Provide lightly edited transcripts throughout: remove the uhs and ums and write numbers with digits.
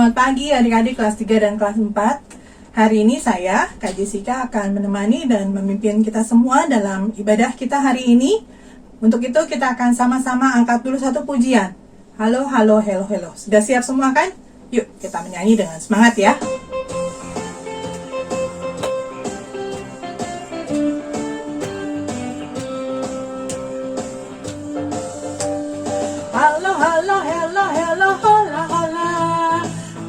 Selamat pagi adik-adik kelas 3 dan kelas 4. Hari ini saya, Kak Jessica, akan menemani dan memimpin kita semua dalam ibadah kita hari ini. Untuk itu kita akan sama-sama angkat dulu satu pujian. Halo, halo, hello, hello. Sudah siap semua kan? Yuk kita menyanyi dengan semangat ya. Halo, halo, hello, hello, hola, hola.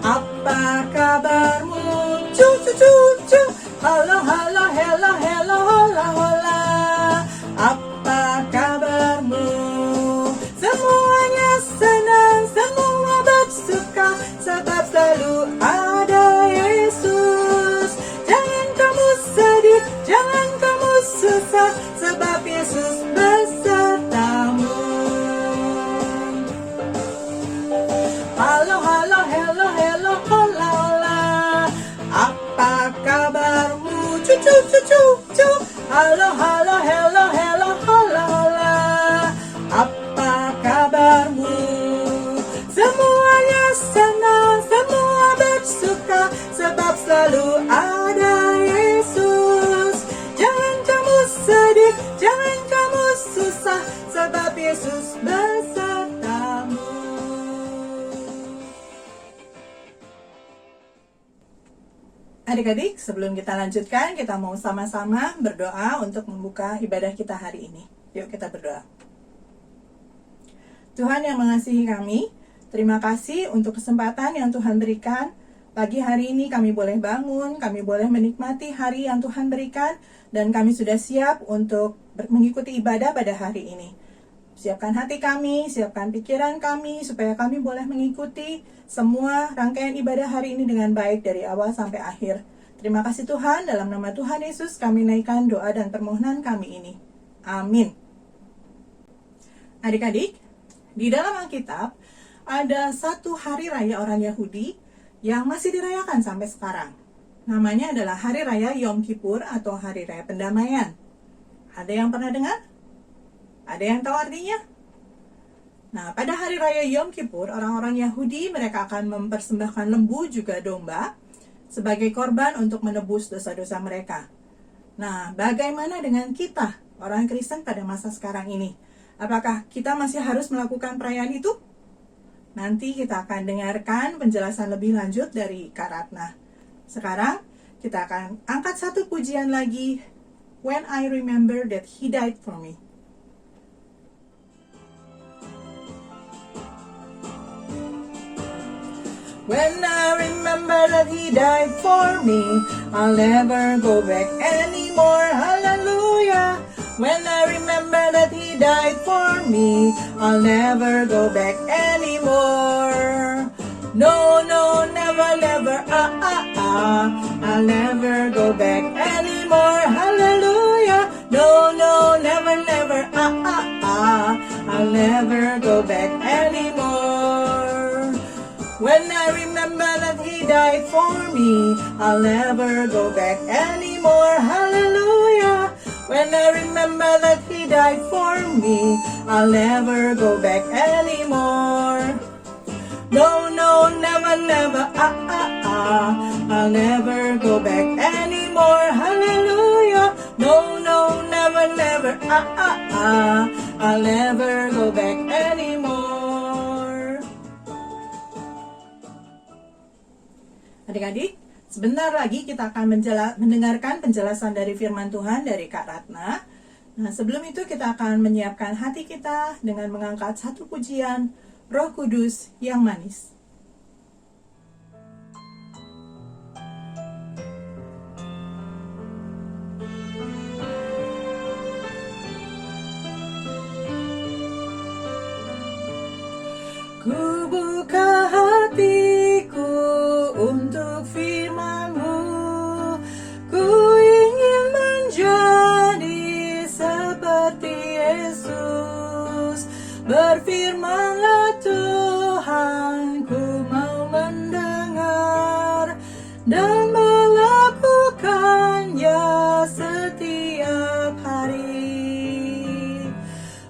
Apa kabarmu? Cu, cu, cu, cu. Halo, halo, hello, hello, hola, hola. Apa kabarmu? Semuanya senang, semua bersuka, sebab selalu ada Yesus. Jangan kamu sedih, jangan kamu susah, sebab Yesus besertamu. Halo, halo, hello, hello, hola, hola. Apa kabarmu? Cu, cu, cu, cu, cu. Halo, halo, hello, hello, hola, hola. Apa kabarmu? Semuanya senang, semua bersuka, sebab selalu ada Yesus. Jangan kamu sedih, jangan kamu susah, sebab Yesus besertamu. Adik-adik, sebelum kita lanjutkan, kita mau sama-sama berdoa untuk membuka ibadah kita hari ini. Yuk kita berdoa. Tuhan yang mengasihi kami, terima kasih untuk kesempatan yang Tuhan berikan. Pagi hari ini kami boleh bangun, kami boleh menikmati hari yang Tuhan berikan, dan kami sudah siap untuk mengikuti ibadah pada hari ini. Siapkan hati kami, siapkan pikiran kami, supaya kami boleh mengikuti semua rangkaian ibadah hari ini dengan baik dari awal sampai akhir. Terima kasih Tuhan, dalam nama Tuhan Yesus kami naikkan doa dan permohonan kami ini. Amin. Adik-adik, di dalam Alkitab ada satu hari raya orang Yahudi yang masih dirayakan sampai sekarang. Namanya adalah Hari Raya Yom Kippur atau Hari Raya Pendamaian. Ada yang pernah dengar? Ada yang tahu artinya? Nah, pada Hari Raya Yom Kippur, orang-orang Yahudi mereka akan mempersembahkan lembu juga domba sebagai korban untuk menebus dosa-dosa mereka. Nah, bagaimana dengan kita, orang Kristen pada masa sekarang ini? Apakah kita masih harus melakukan perayaan itu? Nanti kita akan dengarkan penjelasan lebih lanjut dari Kak Ratna. Sekarang kita akan angkat satu pujian lagi, When I Remember That He Died For Me. When I remember that He died for me, I'll never go back anymore. Hallelujah. When I remember that He died for me, I'll never go back anymore. No, no, never, never, I'll never go back anymore. Hallelujah. No, no, never, never, I'll never go back anymore. When I remember that He died for me, I'll never go back anymore. Hallelujah. When I remember that He died for me, I'll never go back anymore. No, no, never, never, I'll never go back anymore. Hallelujah. No, no, never, never, I'll never go back anymore. Adik-adik, sebentar lagi kita akan mendengarkan penjelasan dari firman Tuhan dari Kak Ratna. Nah, sebelum itu kita akan menyiapkan hati kita dengan mengangkat satu pujian, Roh Kudus yang manis. Ku buka hatiku untuk firman-Mu, ku ingin menjadi seperti Yesus. Berfirmanlah Tuhan, ku mau mendengar dan melakukannya setiap hari.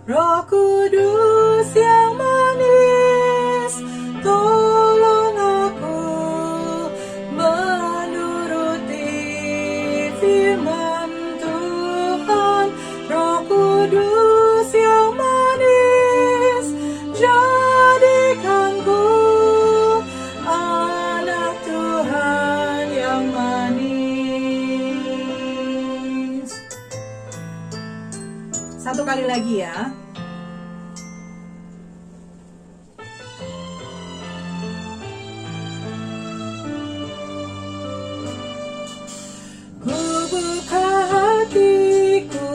Roh Kudus yang manis, Satu kali lagi ya. Ku buka hatiku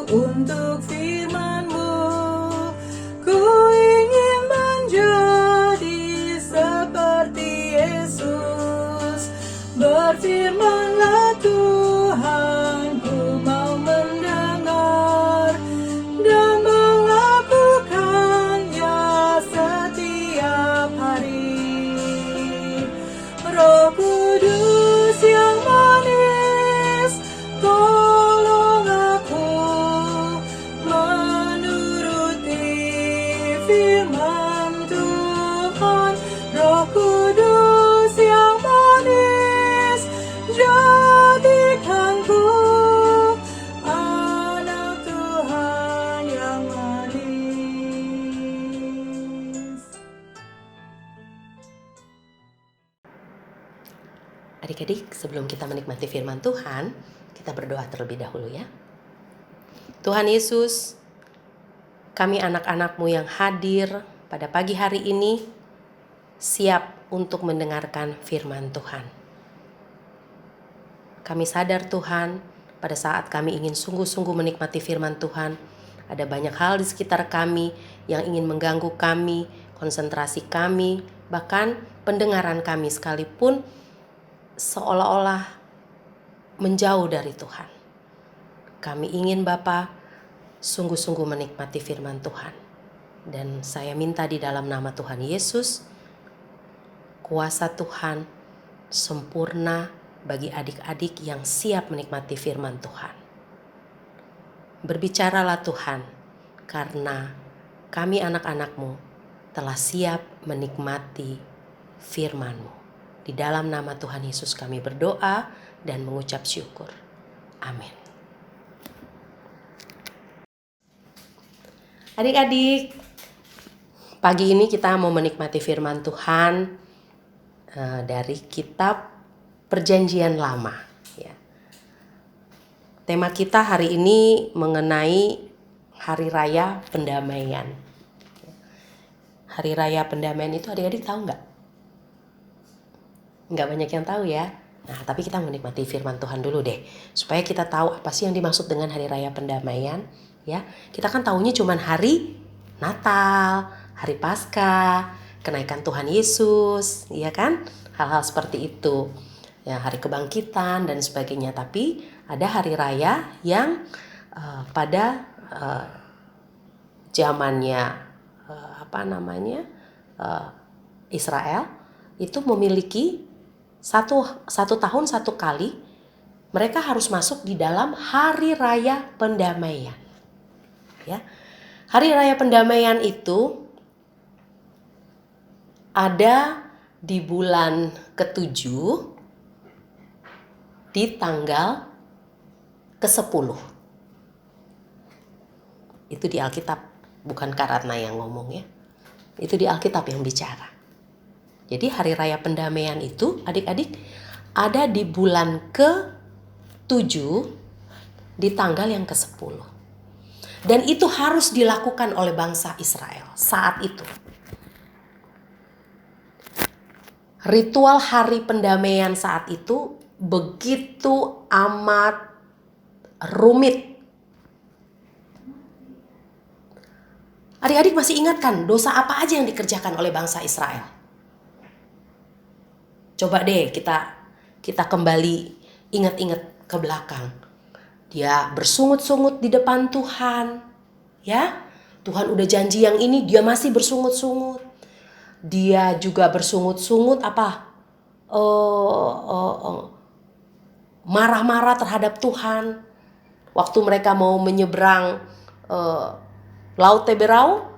untuk firman-Mu. Ku ingin menjadi seperti Yesus. Berfirmanlah Tuhan, ku mau mendengar dan melakukannya setiap hari. Roh Kudus yang manis, tolong aku menuruti firman Tuhan. Roh Kudus yang manis, jadikanku anak Tuhan yang manis. Adik-adik, sebelum kita menikmati firman Tuhan, kita berdoa terlebih dahulu ya. Tuhan Yesus, kami anak-anak-Mu yang hadir pada pagi hari ini, siap untuk mendengarkan firman Tuhan. Kami sadar Tuhan, pada saat kami ingin sungguh-sungguh menikmati firman Tuhan, ada banyak hal di sekitar kami yang ingin mengganggu kami, konsentrasi kami, bahkan pendengaran kami sekalipun seolah-olah menjauh dari Tuhan. Kami ingin Bapa sungguh-sungguh menikmati firman Tuhan. Dan saya minta di dalam nama Tuhan Yesus, kuasa Tuhan sempurna bagi adik-adik yang siap menikmati firman Tuhan. Berbicaralah Tuhan, karena kami anak-anak-Mu telah siap menikmati firman-Mu. Di dalam nama Tuhan Yesus kami berdoa dan mengucap syukur. Amin. Adik-adik, pagi ini kita mau menikmati firman Tuhan dari kitab Perjanjian Lama. Ya. Tema kita hari ini mengenai Hari Raya Pendamaian. Hari Raya Pendamaian itu adik-adik tahu nggak? Nggak banyak yang tahu ya. Nah, tapi kita menikmati firman Tuhan dulu deh, supaya kita tahu apa sih yang dimaksud dengan Hari Raya Pendamaian. Ya, kita kan taunya cuma hari Natal, hari Paskah, kenaikan Tuhan Yesus, ya kan? Hal-hal seperti itu. Ya, hari kebangkitan dan sebagainya. Tapi ada hari raya yang pada zamannya Israel itu memiliki satu tahun satu kali mereka harus masuk di dalam Hari Raya Pendamaian. Ya, Hari Raya Pendamaian itu ada di bulan ke-7 di tanggal ke-10. Itu di Alkitab, bukan Karatna yang ngomong ya. Itu di Alkitab yang bicara. Jadi Hari Raya Pendamaian itu adik-adik ada di bulan ke-7 di tanggal yang ke-10. Dan itu harus dilakukan oleh bangsa Israel saat itu. Ritual Hari Pendamaian saat itu begitu amat rumit. Adik-adik masih ingat kan dosa apa aja yang dikerjakan oleh bangsa Israel? Coba deh kita kembali ingat-ingat ke belakang. Dia bersungut-sungut di depan Tuhan, ya. Tuhan udah janji yang ini, dia masih bersungut-sungut. Dia juga bersungut-sungut marah-marah terhadap Tuhan. Waktu mereka mau menyeberang Laut Teberau,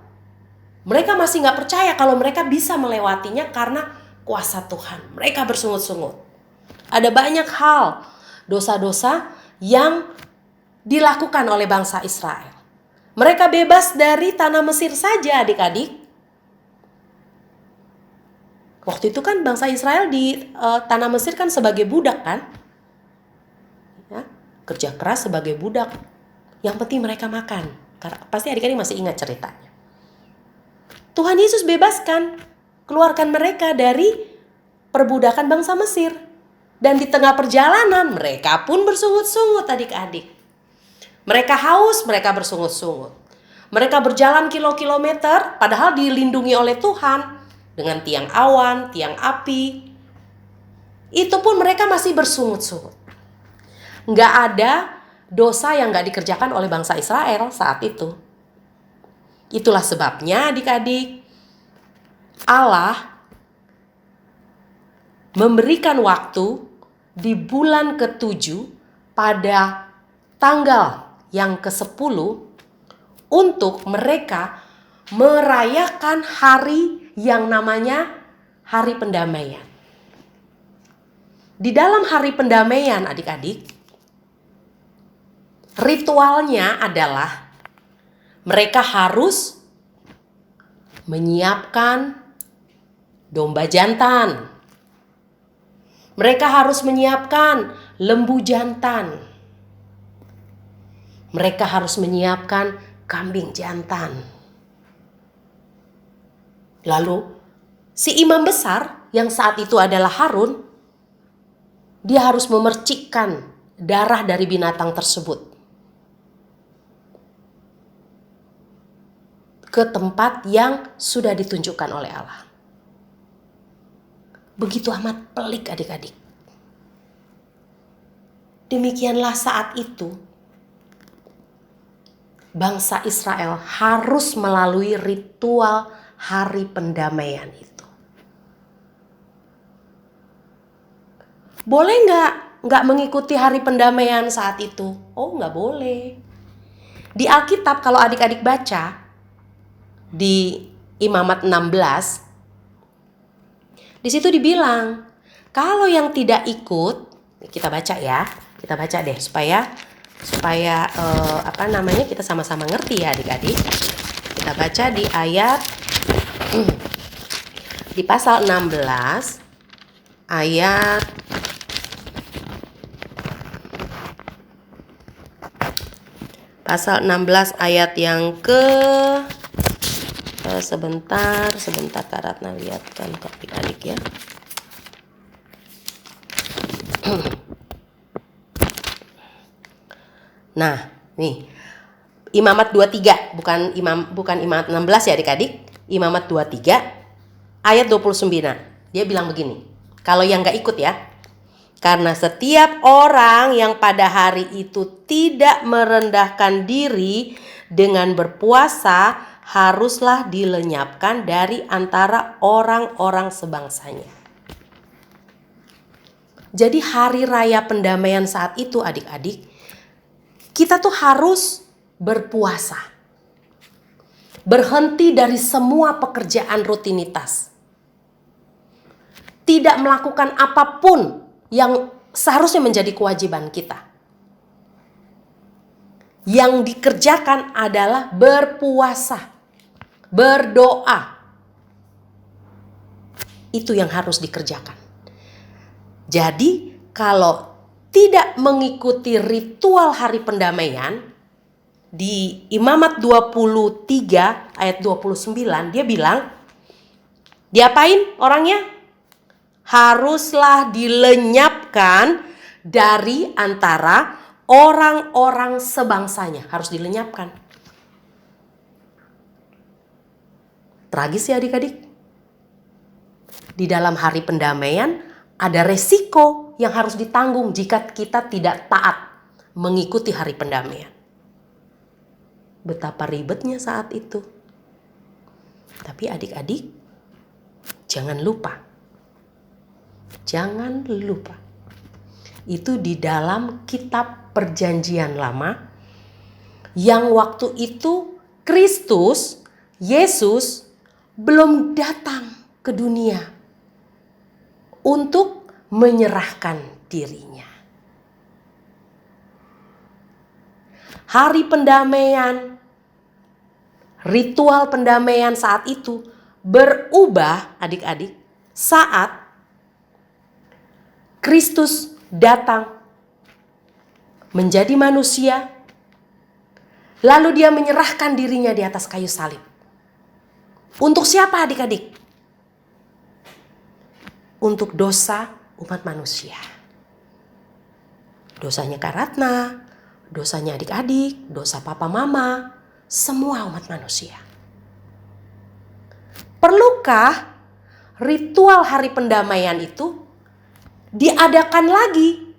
mereka masih nggak percaya kalau mereka bisa melewatinya karena kuasa Tuhan. Mereka bersungut-sungut. Ada banyak hal, dosa-dosa yang dilakukan oleh bangsa Israel. Mereka bebas dari tanah Mesir saja adik-adik. Waktu itu kan bangsa Israel di tanah Mesir kan sebagai budak kan. Ya, kerja keras sebagai budak. Yang penting mereka makan. Pasti adik-adik masih ingat ceritanya. Tuhan Yesus bebaskan, keluarkan mereka dari perbudakan bangsa Mesir. Dan di tengah perjalanan mereka pun bersungut-sungut adik-adik. Mereka haus, mereka bersungut-sungut. Mereka berjalan kilo-kilometer padahal dilindungi oleh Tuhan dengan tiang awan, tiang api. Itu pun mereka masih bersungut-sungut. Nggak ada dosa yang nggak dikerjakan oleh bangsa Israel saat itu. Itulah sebabnya adik-adik, Allah memberikan waktu di bulan ke-7 pada tanggal yang ke-10 untuk mereka merayakan hari yang namanya Hari Pendamaian. Di dalam Hari Pendamaian adik-adik, ritualnya adalah mereka harus menyiapkan domba jantan. Mereka harus menyiapkan lembu jantan. Mereka harus menyiapkan kambing jantan. Lalu si imam besar yang saat itu adalah Harun, dia harus memercikkan darah dari binatang tersebut ke tempat yang sudah ditunjukkan oleh Allah. Begitu amat pelik adik-adik. Demikianlah saat itu bangsa Israel harus melalui ritual Hari Pendamaian itu. Boleh nggak mengikuti Hari Pendamaian saat itu? Oh, nggak boleh. Di Alkitab kalau adik-adik baca di Imamat 16, di situ dibilang kalau yang tidak ikut, kita baca ya, kita baca deh supaya kita sama-sama ngerti ya adik-adik. Kita baca di ayat di pasal 16 ayat pasal 16 ayat yang ke sebentar Kak Ratna lihatkan ke adik-adik ya. Nah, nih. Imamat 23, bukan Imamat 16 ya adik-adik. Imamat 23 ayat 29. Dia bilang begini. Kalau yang enggak ikut ya. Karena setiap orang yang pada hari itu tidak merendahkan diri dengan berpuasa haruslah dilenyapkan dari antara orang-orang sebangsanya. Jadi hari raya pendamaian saat itu adik-adik, kita tuh harus berpuasa. Berhenti dari semua pekerjaan rutinitas. Tidak melakukan apapun yang seharusnya menjadi kewajiban kita. Yang dikerjakan adalah berpuasa, berdoa. Itu yang harus dikerjakan. Jadi kalau tidak mengikuti ritual hari pendamaian, di Imamat 23 ayat 29 dia bilang, diapain orangnya? Haruslah dilenyapkan dari antara orang-orang sebangsanya. Harus dilenyapkan. Tragis ya adik-adik. Di dalam hari pendamaian ada resiko yang harus ditanggung jika kita tidak taat mengikuti hari pendamaian. Betapa ribetnya saat itu. Tapi adik-adik, jangan lupa. Jangan lupa. Itu di dalam kitab Perjanjian Lama yang waktu itu Kristus, Yesus belum datang ke dunia untuk menyerahkan dirinya. Hari pendamaian, ritual pendamaian saat itu berubah adik-adik saat Kristus datang menjadi manusia Lalu dia menyerahkan dirinya di atas kayu salib. Untuk siapa adik-adik? Untuk dosa umat manusia. Dosanya Kak Ratna, dosanya adik-adik, dosa papa mama, semua umat manusia. Perlukah ritual hari pendamaian itu diadakan lagi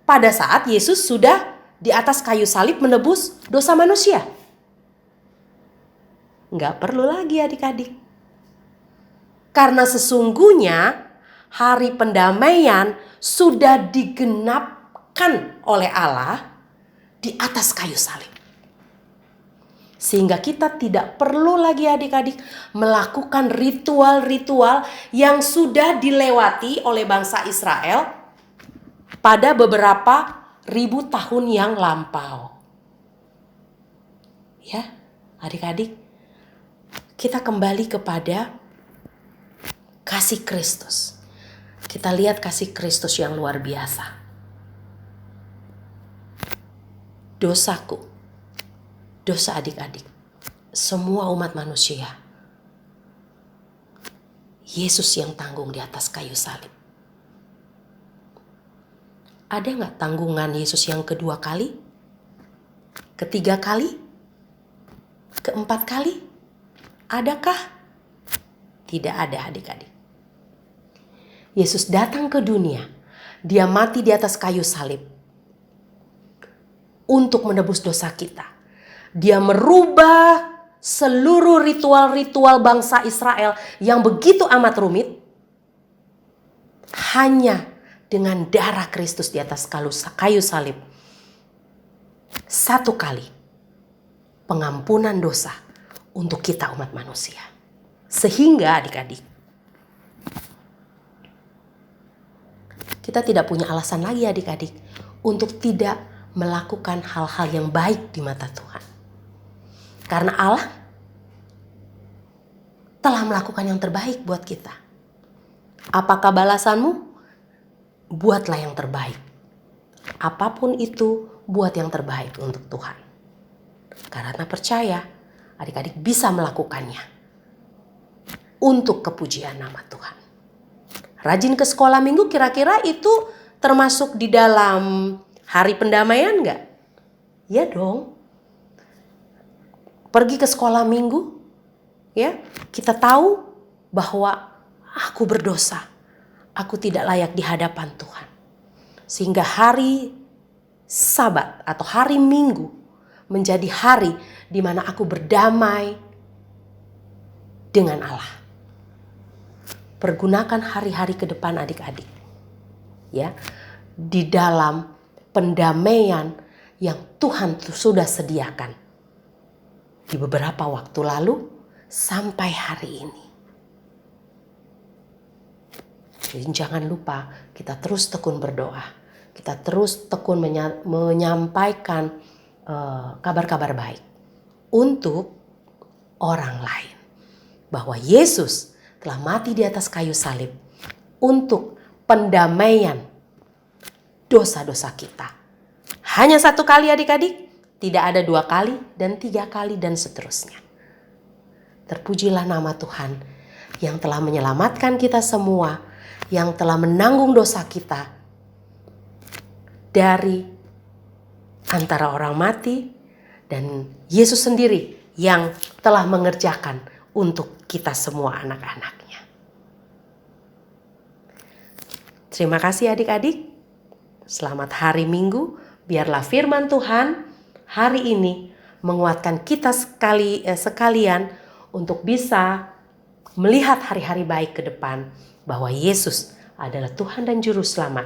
pada saat Yesus sudah di atas kayu salib menebus dosa manusia? Nggak perlu lagi adik-adik. Karena sesungguhnya hari pendamaian sudah digenapkan oleh Allah di atas kayu salib. Sehingga kita tidak perlu lagi adik-adik melakukan ritual-ritual yang sudah dilewati oleh bangsa Israel pada beberapa ribu tahun yang lampau. Ya, adik-adik, kita kembali kepada kasih Kristus. Kita lihat kasih Kristus yang luar biasa. Dosaku, dosa adik-adik, semua umat manusia, Yesus yang tanggung di atas kayu salib. Ada nggak tanggungan Yesus yang kedua kali? Ketiga kali? Keempat kali? Adakah? Tidak ada adik-adik. Yesus datang ke dunia. Dia mati di atas kayu salib untuk menebus dosa kita. Dia merubah seluruh ritual-ritual bangsa Israel yang begitu amat rumit hanya dengan darah Kristus di atas kayu salib. Satu kali pengampunan dosa untuk kita umat manusia. Sehingga adik-adik, kita tidak punya alasan lagi adik-adik untuk tidak melakukan hal-hal yang baik di mata Tuhan. Karena Allah telah melakukan yang terbaik buat kita. Apakah balasanmu? Buatlah yang terbaik. Apapun itu, buat yang terbaik untuk Tuhan. Karena percaya, adik-adik bisa melakukannya untuk kepujian nama Tuhan. Rajin ke sekolah minggu, kira-kira itu termasuk di dalam hari pendamaian enggak? Ya dong. Pergi ke sekolah minggu, ya, kita tahu bahwa aku berdosa. Aku tidak layak di hadapan Tuhan. Sehingga hari Sabat atau hari Minggu menjadi hari di mana aku berdamai dengan Allah. Pergunakan hari-hari ke depan adik-adik. Ya, di dalam pendamaian yang Tuhan sudah sediakan di beberapa waktu lalu sampai hari ini. Jadi jangan lupa kita terus tekun berdoa. Kita terus tekun menyampaikan kabar-kabar baik untuk orang lain. Bahwa Yesus telah mati di atas kayu salib untuk pendamaian dosa-dosa kita. Hanya satu kali adik-adik, tidak ada 2 kali dan 3 kali dan seterusnya. Terpujilah nama Tuhan yang telah menyelamatkan kita semua, yang telah menanggung dosa kita dari antara orang mati, dan Yesus sendiri yang telah mengerjakan untuk kita semua anak-anaknya. Terima kasih adik-adik. Selamat hari Minggu. Biarlah firman Tuhan hari ini menguatkan kita sekalian untuk bisa melihat hari-hari baik ke depan, bahwa Yesus adalah Tuhan dan Juru Selamat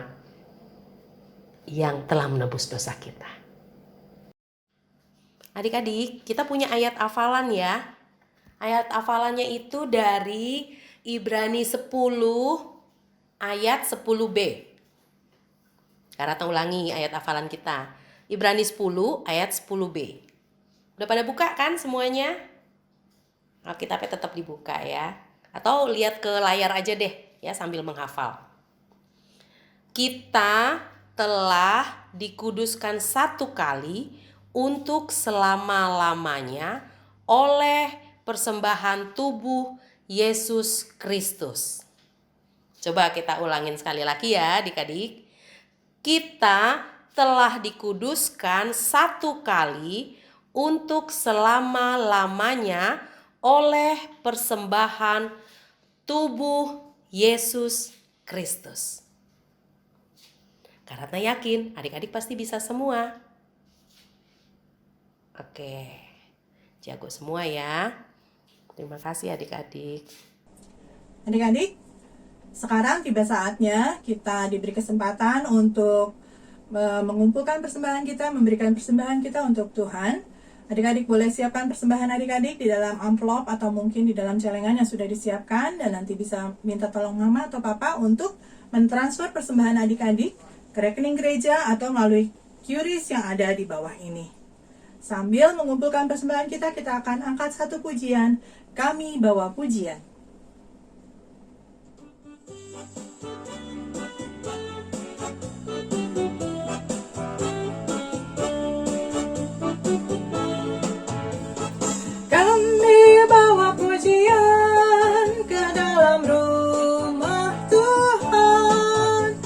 yang telah menebus dosa kita. Adik-adik, kita punya ayat hafalan ya. Ayat hafalannya itu dari Ibrani 10 ayat 10b. Karena ulangi ayat hafalan kita. Ibrani 10 ayat 10b. Udah pada buka kan semuanya? Alkitabnya tetap dibuka ya. Atau lihat ke layar aja deh ya sambil menghafal. Kita telah dikuduskan 1 kali untuk selama-lamanya oleh persembahan tubuh Yesus Kristus. Coba kita ulangin sekali lagi ya adik-adik. Kita telah dikuduskan satu kali untuk selama-lamanya oleh persembahan tubuh Yesus Kristus. Karena yakin adik-adik pasti bisa semua. Oke, jago semua ya. Terima kasih adik-adik. Adik-adik, sekarang tiba saatnya kita diberi kesempatan untuk mengumpulkan persembahan kita, memberikan persembahan kita untuk Tuhan. Adik-adik boleh siapkan persembahan adik-adik di dalam amplop atau mungkin di dalam celengan yang sudah disiapkan, dan nanti bisa minta tolong mama atau papa untuk mentransfer persembahan adik-adik ke rekening gereja atau melalui QRIS yang ada di bawah ini. Sambil mengumpulkan persembahan kita, kita akan angkat satu pujian, Kami Bawa Pujian. Kami bawa pujian ke dalam rumah Tuhan.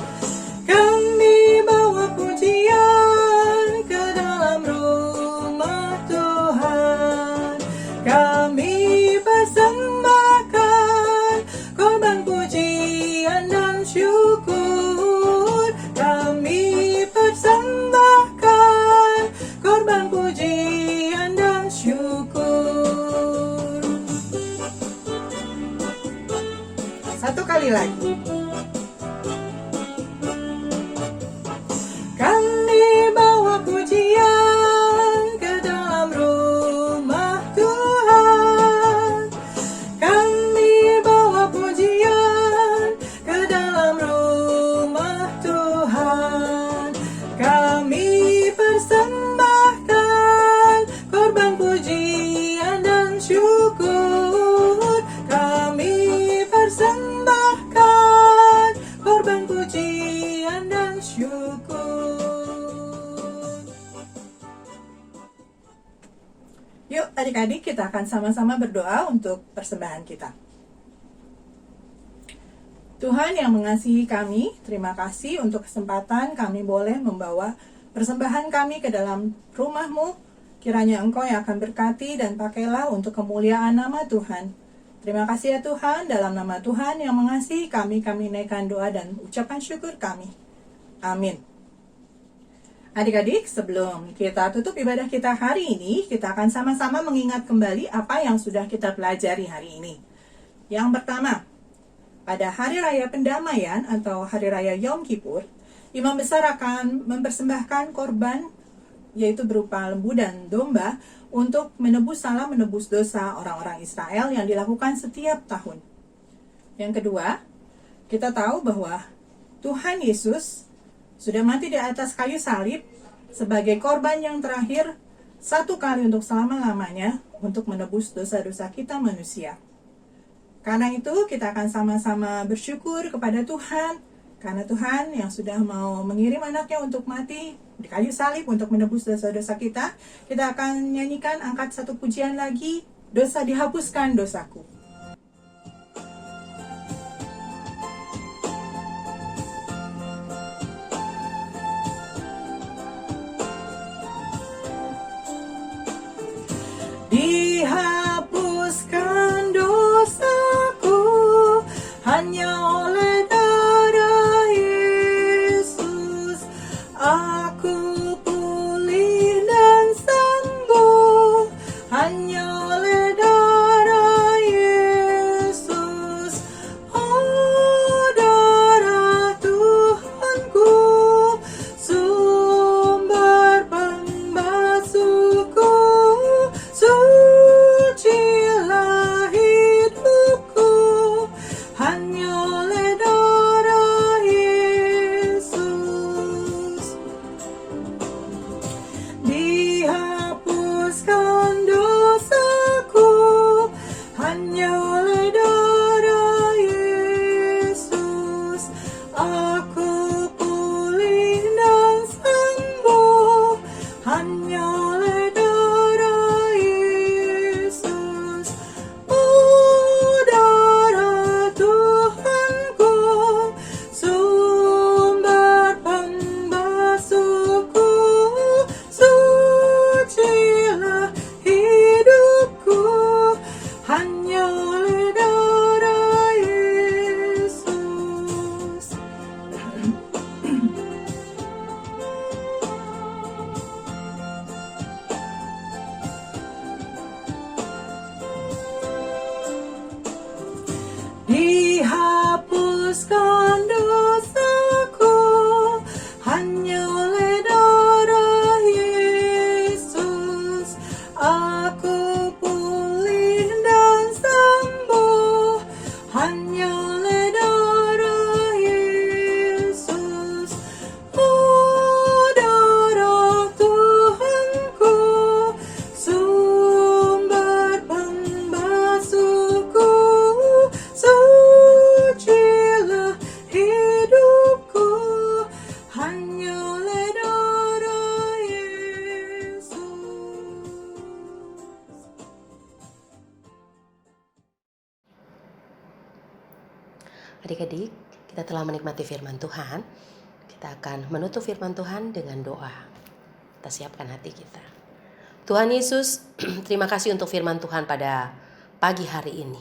Kami bawa pujian ke dalam rumah Tuhan. Kami persembahkan korban pujian dan syukur. Kami persembahkan korban pujian dan syukur. Satu kali lagi. Kami bawa pujian ke dalam rumah Tuhan. Kami bawa pujian ke dalam rumah Tuhan. Kami persembahkan korban pujian dan syukur. Kami persembahkan korban pujian dan syukur. Yuk adik-adik, kita akan sama-sama berdoa untuk persembahan kita. Tuhan yang mengasihi kami, terima kasih untuk kesempatan kami boleh membawa persembahan kami ke dalam rumah-Mu. Kiranya Engkau yang akan berkati dan pakailah untuk kemuliaan nama Tuhan. Terima kasih ya Tuhan, dalam nama Tuhan yang mengasihi kami naikkan doa dan ucapan syukur kami. Amin. Adik-adik, sebelum kita tutup ibadah kita hari ini, kita akan sama-sama mengingat kembali apa yang sudah kita pelajari hari ini. Yang pertama, pada Hari Raya Pendamaian atau Hari Raya Yom Kippur, Imam Besar akan mempersembahkan korban, yaitu berupa lembu dan domba, untuk menebus dosa orang-orang Israel yang dilakukan setiap tahun. Yang kedua, kita tahu bahwa Tuhan Yesus sudah mati di atas kayu salib sebagai korban yang terakhir satu kali untuk selama-lamanya untuk menebus dosa-dosa kita manusia. Karena itu kita akan sama-sama bersyukur kepada Tuhan, karena Tuhan yang sudah mau mengirim anaknya untuk mati di kayu salib untuk menebus dosa-dosa kita. Kita akan nyanyikan angkat satu pujian lagi, Dosa Dihapuskan Dosaku. Dihapuskan dosaku hanya oleh darah Yesus. Aku pulih dan sembuh hanya oleh darah Yesus. Oh, darah Tuhanku, sumber pembasuhku, sucilah hidupku hanya oleh darah Yesus. Dihapuskan dosaku hanya oleh darah Yesus. Aku pulih dan sembuh hanya oleh Adik-adik, kita telah menikmati firman Tuhan. Kita akan menutup firman Tuhan dengan doa. Kita siapkan hati kita. Tuhan Yesus, terima kasih untuk firman Tuhan pada pagi hari ini.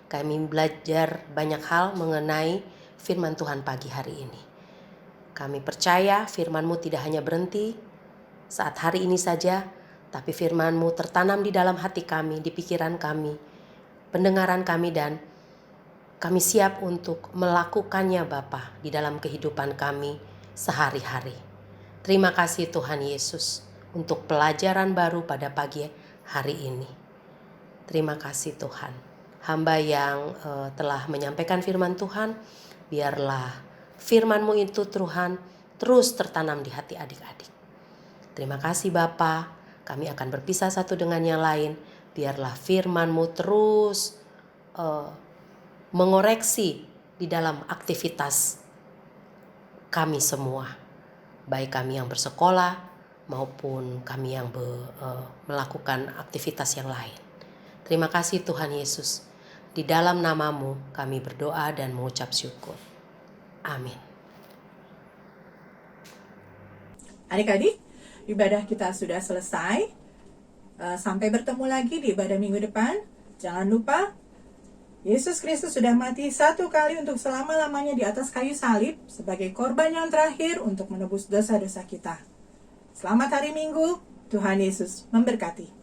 Kami belajar banyak hal mengenai firman Tuhan pagi hari ini. Kami percaya firman-Mu tidak hanya berhenti saat hari ini saja, tapi firman-Mu tertanam di dalam hati kami, di pikiran kami, pendengaran kami, dan kami siap untuk melakukannya Bapa di dalam kehidupan kami sehari-hari. Terima kasih Tuhan Yesus untuk pelajaran baru pada pagi hari ini. Terima kasih Tuhan. Hamba yang telah menyampaikan firman Tuhan, biarlah firman-Mu itu Tuhan terus tertanam di hati adik-adik. Terima kasih Bapa. Kami akan berpisah satu dengan yang lain. Biarlah firman-Mu terus mengoreksi di dalam aktivitas kami semua. Baik kami yang bersekolah maupun kami yang melakukan aktivitas yang lain. Terima kasih Tuhan Yesus. Di dalam nama-Mu kami berdoa dan mengucap syukur. Amin. Adik-adik, ibadah kita sudah selesai. Sampai bertemu lagi di ibadah minggu depan. Jangan lupa, Yesus Kristus sudah mati satu kali untuk selama-lamanya di atas kayu salib sebagai korban yang terakhir untuk menebus dosa-dosa kita. Selamat hari Minggu, Tuhan Yesus memberkati.